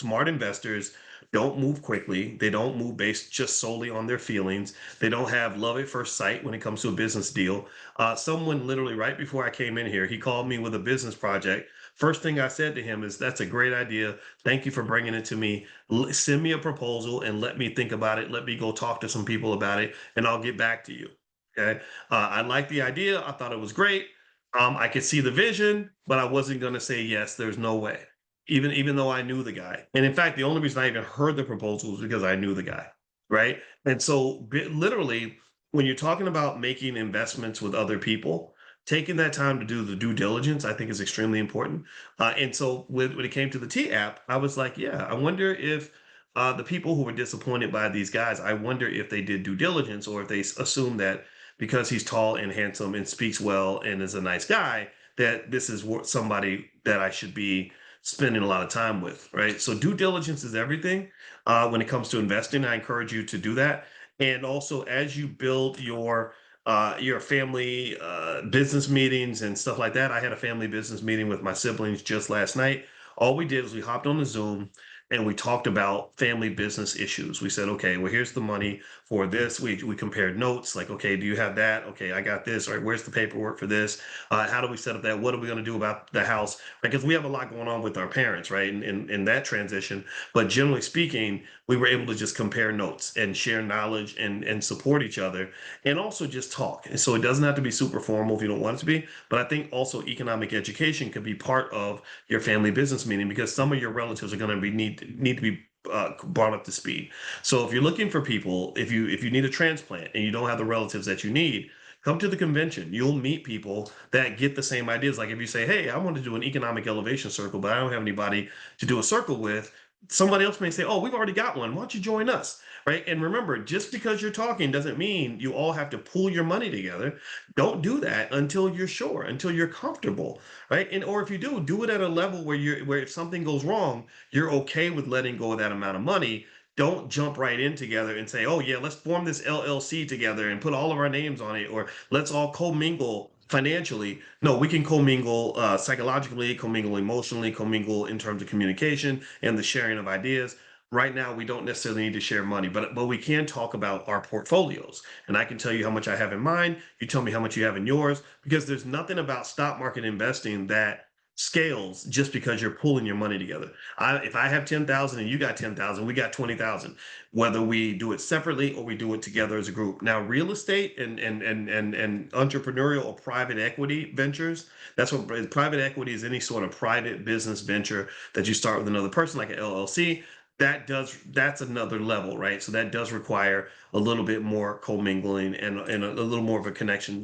Smart investors don't move quickly. They don't move based just solely on their feelings. They don't have love at first sight when it comes to a business deal. Someone literally right before I came in here, he called me with a business project. First thing I said to him is, "That's a great idea. Thank you for bringing it to me. Send me a proposal and let me think about it. Let me go talk to some people about it, and I'll get back to you." Okay. I like the idea. I thought it was great. I could see the vision, but I wasn't going to say yes. There's no way, even though I knew the guy. And in fact, the only reason I even heard the proposal was because I knew the guy, right? And so, literally, when you're talking about making investments with other people, taking that time to do the due diligence, I think is extremely important. And so, when it came to the T app, I was like, yeah, I wonder if the people who were disappointed by these guys, I wonder if they did due diligence or if they assumed that because he's tall and handsome and speaks well and is a nice guy, that this is somebody that I should be spending a lot of time with, right? So due diligence is everything when it comes to investing. I encourage you to do that, and also as you build your family business meetings and stuff like that. I had a family business meeting with my siblings just last night. All we did is we hopped on the Zoom and we talked about family business issues. We said, okay, well, here's the money for this. We compared notes, like, okay, do you have that? Okay, I got this. All right, where's the paperwork for this? How do we set up that? What are we going to do about the house? Because we have a lot going on with our parents, right? In that transition. But generally speaking, we were able to just compare notes and share knowledge and support each other and also just talk. And so it doesn't have to be super formal if you don't want it to be. But I think also economic education could be part of your family business meeting because some of your relatives are going to be need to be brought up to speed. So if you're looking for people, if you need a transplant and you don't have the relatives that you need, come to the convention. You'll meet people that get the same ideas. Like if you say, "Hey, I want to do an economic elevation circle, but I don't have anybody to do a circle with," somebody else may say, "Oh, we've already got one. Why don't you join us?" Right? And remember, just because you're talking doesn't mean you all have to pool your money together. Don't do that until you're sure, until you're comfortable, right? And or if you do it at a level where if something goes wrong, you're okay with letting go of that amount of money. Don't jump right in together and say, "Oh yeah, let's form this LLC together and put all of our names on it," or "Let's all commingle financially." No, we can commingle psychologically, commingle emotionally, commingle in terms of communication and the sharing of ideas. Right now, we don't necessarily need to share money, but we can talk about our portfolios, and I can tell you how much I have in mine. You tell me how much you have in yours, because there's nothing about stock market investing that scales just because you're pulling your money together. If I have 10,000 and you got 10,000, we got 20,000, whether we do it separately or we do it together as a group. Now, real estate and entrepreneurial or private equity ventures, that's what private equity is, any sort of private business venture that you start with another person like an LLC. That's another level, right? So that does require a little bit more commingling and a little more of a connection